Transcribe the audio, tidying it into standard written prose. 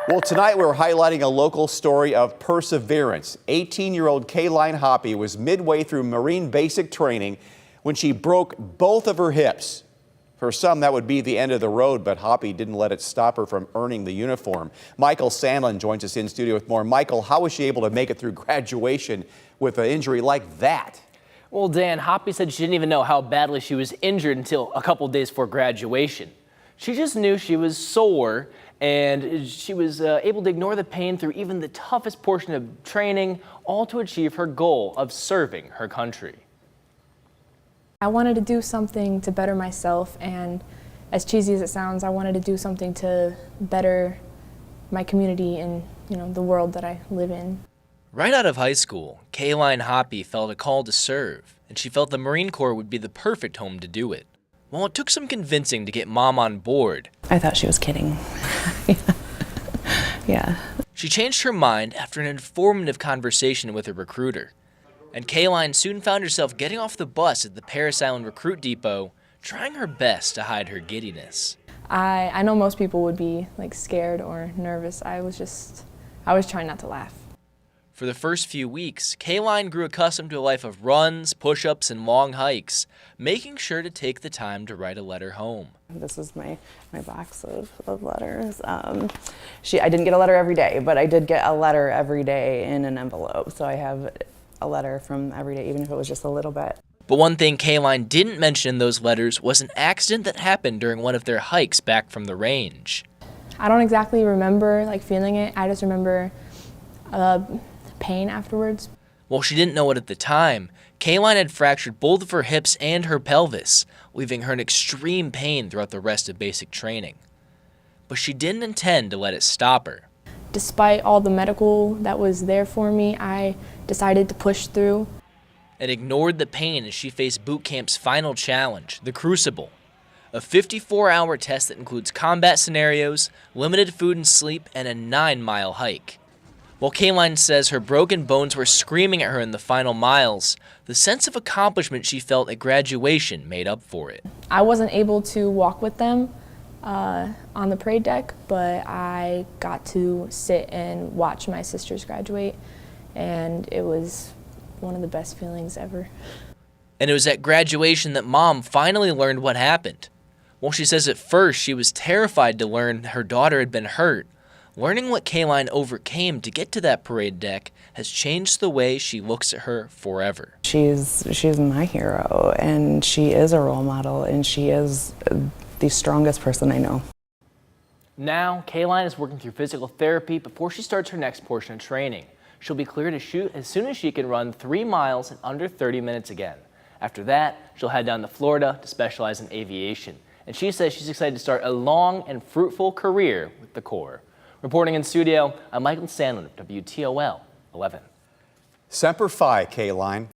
Well, tonight we're highlighting a local story of perseverance. 18-year-old Kaline Hoppe was midway through Marine basic training when she broke both of her hips. For some, that would be the end of the road, but Hoppe didn't let it stop her from earning the uniform. Michael Sandlin joins us in studio with more. Michael, how was she able to make it through graduation with an injury like that? Well, Dan, Hoppe said she didn't even know how badly she was injured until a couple days before graduation. She just knew she was sore, and she was able to ignore the pain through even the toughest portion of training, all to achieve her goal of serving her country. I wanted to do something to better myself, and as cheesy as it sounds, I wanted to do something to better my community and, the world that I live in. Right out of high school, Kaline Hoppe felt a call to serve, and she felt the Marine Corps would be the perfect home to do it. Well, it took some convincing to get Mom on board. I thought she was kidding. Yeah. She changed her mind after an informative conversation with her recruiter. And Kaline soon found herself getting off the bus at the Paris Island Recruit Depot, trying her best to hide her giddiness. I know most people would be scared or nervous. I was trying not to laugh. For the first few weeks, Kaline grew accustomed to a life of runs, push-ups, and long hikes, making sure to take the time to write a letter home. This is my box of letters. I didn't get a letter every day, but I did get a letter every day in an envelope. So I have a letter from every day, even if it was just a little bit. But one thing Kaline didn't mention in those letters was an accident that happened during one of their hikes back from the range. I don't exactly remember feeling it. I just remember pain afterwards. While she didn't know it at the time, Kaline had fractured both of her hips and her pelvis, leaving her in extreme pain throughout the rest of basic training. But she didn't intend to let it stop her. Despite all the medical that was there for me, I decided to push through. And ignored the pain as she faced boot camp's final challenge, the Crucible, a 54-hour test that includes combat scenarios, limited food and sleep, and a 9-mile hike. While Kaline says her broken bones were screaming at her in the final miles, the sense of accomplishment she felt at graduation made up for it. I wasn't able to walk with them on the parade deck, but I got to sit and watch my sisters graduate, and it was one of the best feelings ever. And it was at graduation that Mom finally learned what happened. While she says at first she was terrified to learn her daughter had been hurt, learning what Kaline overcame to get to that parade deck has changed the way she looks at her forever. She's my hero, and she is a role model, and she is the strongest person I know. Now, Kaline is working through physical therapy before she starts her next portion of training. She'll be clear to shoot as soon as she can run 3 miles in under 30 minutes again. After that, she'll head down to Florida to specialize in aviation. And she says she's excited to start a long and fruitful career with the Corps. Reporting in studio, I'm Michael Sandlin of WTOL 11. Semper Fi, Kaline.